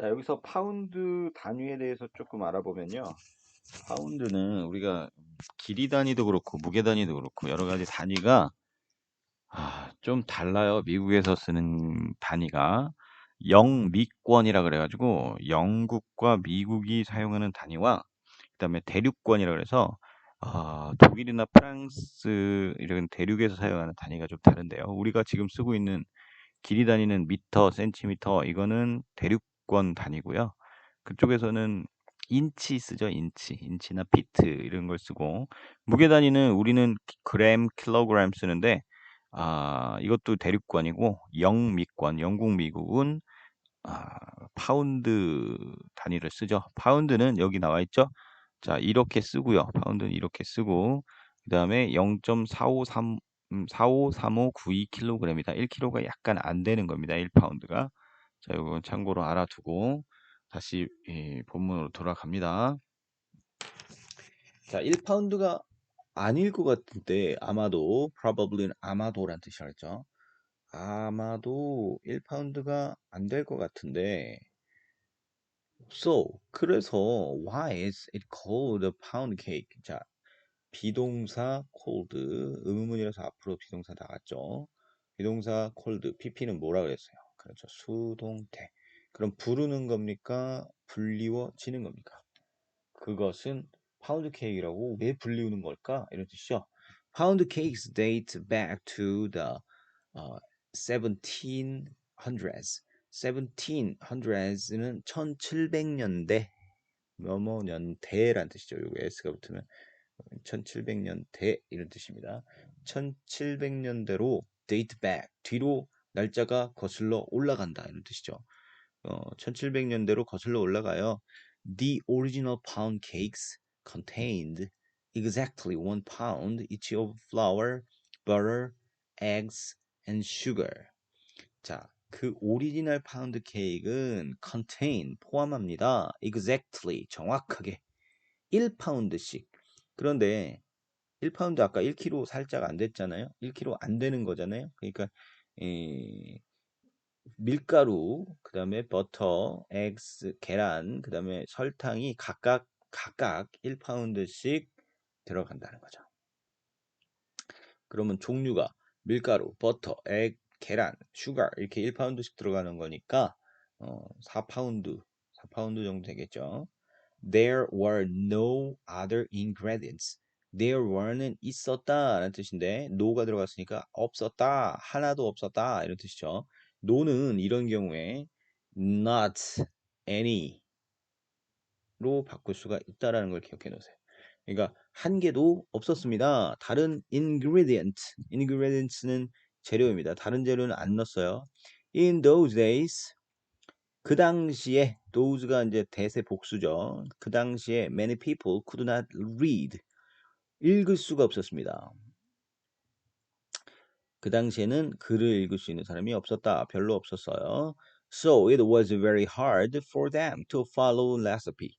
자, 여기서 파운드 단위에 대해서 조금 알아보면요. 파운드는 우리가 길이 단위도 그렇고 무게 단위도 그렇고 여러 가지 단위가 좀 달라요. 미국에서 쓰는 단위가 영미권이라 그래가지고 영국과 미국이 사용하는 단위와 그다음에 대륙권이라 그래서 독일이나 프랑스 이런 대륙에서 사용하는 단위가 좀 다른데요. 우리가 지금 쓰고 있는 길이 단위는 미터, 센티미터, 이거는 대륙권 단위고요. 그쪽에서는 인치 쓰죠. 인치나 피트 이런 걸 쓰고, 무게 단위는 우리는 그램, 킬로그램 쓰는데 이것도 대륙권이고, 영미권, 영국, 미국은 아, 파운드 단위를 쓰죠. 파운드는 여기 나와 있죠. 자, 이렇게 쓰고요. 파운드는 이렇게 쓰고, 그 다음에 0.453 453592kg이다. 1kg가 약간 안 되는 겁니다. 1파운드가. 자, 이거 참고로 알아두고 다시 본문으로 돌아갑니다. 자, 1파운드가 아닐 것 같은데 아마도 probably는 아마도란 뜻이라 했죠. 아마도 1파운드가 안 될 것 같은데 그래서 why is it called a pound cake? 자, 비동사 cold 의문문이라서 앞으로 비동사 나갔죠. 비동사 cold pp는 뭐라 그랬어요? 그렇죠. 수동태. 그럼 부르는 겁니까? 불리워지는 겁니까? 그것은 파운드 케이크라고 왜 불리우는 걸까? 이런 뜻이죠. 파운드 케이크s date back to the 1700s. 1700s는 1700년대 뭐뭐 년대란 뜻이죠. 요거 s가 붙으면 1700년대 이런 뜻입니다. 1700년대로 date back 뒤로 날짜가 거슬러 올라간다 이런 뜻이죠. 1700년대로 거슬러 올라가요. The original pound cakes contained exactly 1 pound each of flour, butter, eggs, and sugar. 자, 그 오리지널 파운드 케이크는 contain 포함합니다. exactly 정확하게 1파운드씩. 그런데 1파운드 아까 1kg 살짝 안 됐잖아요. 1kg 안 되는 거잖아요. 그러니까 밀가루, 그다음에 버터, eggs, 계란, 그다음에 설탕이 각각 1파운드씩 들어간다는 거죠. 그러면 종류가 밀가루, 버터, egg, 계란, 슈가 이렇게 1파운드씩 들어가는 거니까 4파운드 정도 되겠죠. There were no other ingredients. There were는 있었다 라는 뜻인데 no가 들어갔으니까 없었다, 하나도 없었다 이런 뜻이죠. no는 이런 경우에 not any로 바꿀 수가 있다라는 걸 기억해 놓으세요. 그러니까 한 개도 없었습니다. 다른 ingredients는 재료입니다. 다른 재료는 안 넣었어요. In those days 그 당시에 those가 이제 대세 복수죠. 그 당시에 many people could not read. 읽을 수가 없었습니다. 그 당시에는 글을 읽을 수 있는 사람이 없었다. 별로 없었어요. So it was very hard for them to follow recipe.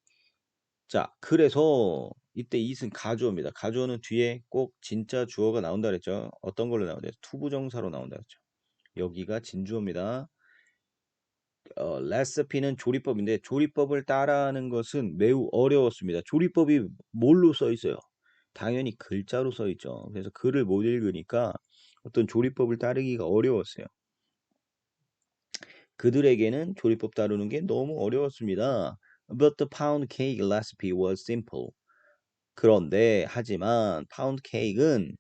자, 그래서 이때 it은 가주어입니다. 가주어는 뒤에 꼭 진짜 주어가 나온다 그랬죠. 어떤 걸로 나온다? 투부정사로 나온다 그랬죠. 여기가 진주어입니다. 레시피는 조리법인데 조리법을 따라하는 것은 매우 어려웠습니다. 조리법이 뭘로 써 있어요? 당연히 글자로 써 있죠. 그래서 글을 못 읽으니까 어떤 조리법을 따르기가 어려웠어요. 그들에게는 조리법 따르는 게 너무 어려웠습니다. But the pound cake recipe was simple. 그런데 하지만 파운드 케이크의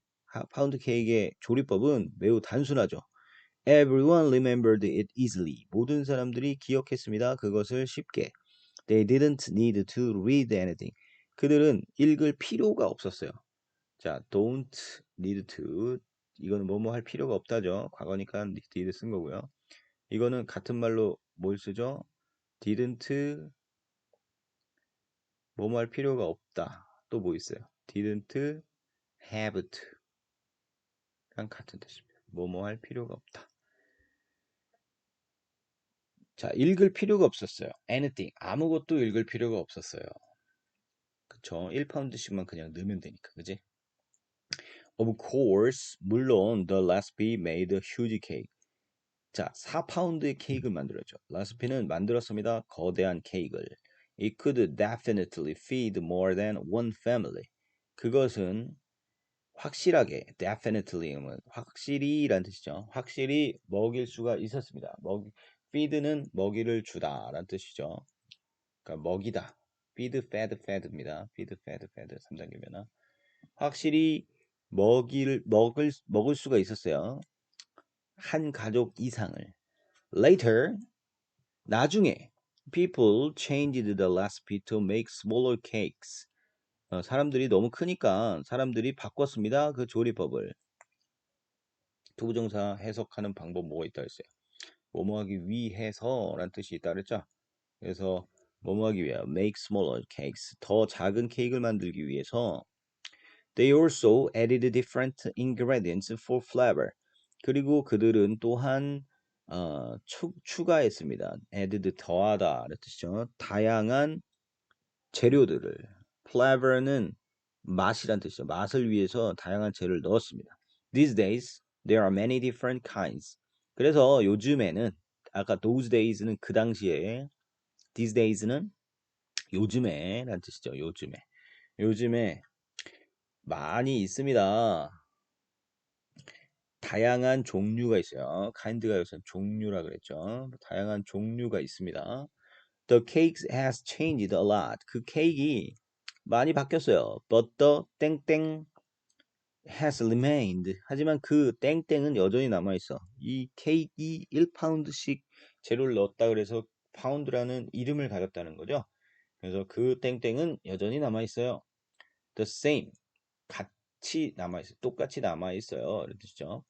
조리법은 매우 단순하죠. Everyone remembered it easily. 모든 사람들이 기억했습니다. 그것을 쉽게. They didn't need to read anything. 그들은 읽을 필요가 없었어요. 자, don't need to. 이거는 뭐뭐 할 필요가 없다죠. 과거니까 did 쓴 거고요. 이거는 같은 말로 뭘 쓰죠? didn't 뭐뭐 할 필요가 없다. 또 뭐 있어요? didn't have to. 랑 같은 뜻입니다. 뭐뭐 할 필요가 없다. 자, 읽을 필요가 없었어요. anything. 아무것도 읽을 필요가 없었어요. 그쵸? 1파운드씩만 그냥 넣으면 되니까. 그지? Of course, 물론 the recipe made a huge cake. 자, 4파운드의 케이크를 만들었죠. 라스피는 만들었습니다. 거대한 케이크를. It could definitely feed more than one family. 그것은 확실하게, definitely는 확실히란 뜻이죠. 확실히 먹일 수가 있었습니다. feed는 먹이를 주다라는 뜻이죠. 그러니까 먹이다. feed, fed입니다. feed, fed 3단계 변화. 확실히 먹을 수가 있었어요. 한 가족 이상을. Later, 나중에 people changed the recipe to make smaller cakes. 사람들이 너무 크니까 사람들이 바꿨습니다. 그 조리법을. 투부정사 해석하는 방법 뭐가 있다 했어요. 뭐뭐 하기 위해서라는 뜻이 있다 그랬죠. 그래서 뭐뭐 하기 위해 make smaller cakes. 더 작은 케이크를 만들기 위해서 They also added different ingredients for flavor. 그리고 그들은 또한 추가했습니다. added 더하다 라는 뜻이죠. 다양한 재료들을. flavor는 맛이란 뜻이죠. 맛을 위해서 다양한 재료를 넣었습니다. These days there are many different kinds. 그래서 요즘에는 아까 those days는 그 당시에 these days는 요즘에 라는 뜻이죠. 요즘에 많이 있습니다. 다양한 종류가 있어요. kind가 여기서 종류라 그랬죠. 다양한 종류가 있습니다. The cake has changed a lot. 그 케이크 많이 바뀌었어요. But the 땡땡 has remained. 하지만 그 땡땡은 여전히 남아있어. 이 케이크 1파운드씩 재료를 넣었다 그래서 파운드라는 이름을 가졌다는 거죠. 그래서 그 땡땡은 여전히 남아있어요. The same. 같이 남아있어요. 똑같이 남아있어요. 이런 뜻이죠.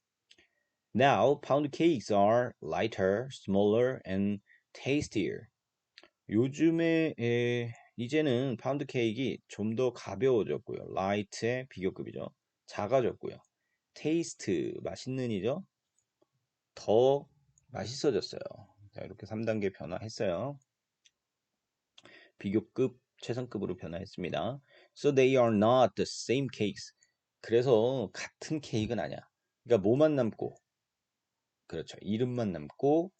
Now, pound cakes are lighter, smaller, and tastier. 요즘에 이제는 파운드 케이크가 좀 더 가벼워졌고요. light의 비교급이죠. 작아졌고요. taste, 맛있는이죠. 더 맛있어졌어요. 자, 이렇게 3단계 변화했어요. 비교급, 최상급으로 변화했습니다. So they are not the same cakes. 그래서 같은 케이크는 아니야. 그러니까 뭐만 남고, 그렇죠. 이름만 남고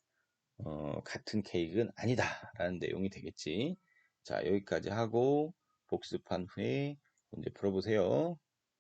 같은 케이크는 아니다 라는 내용이 되겠지. 자, 여기까지 하고 복습한 후에 문제 풀어보세요.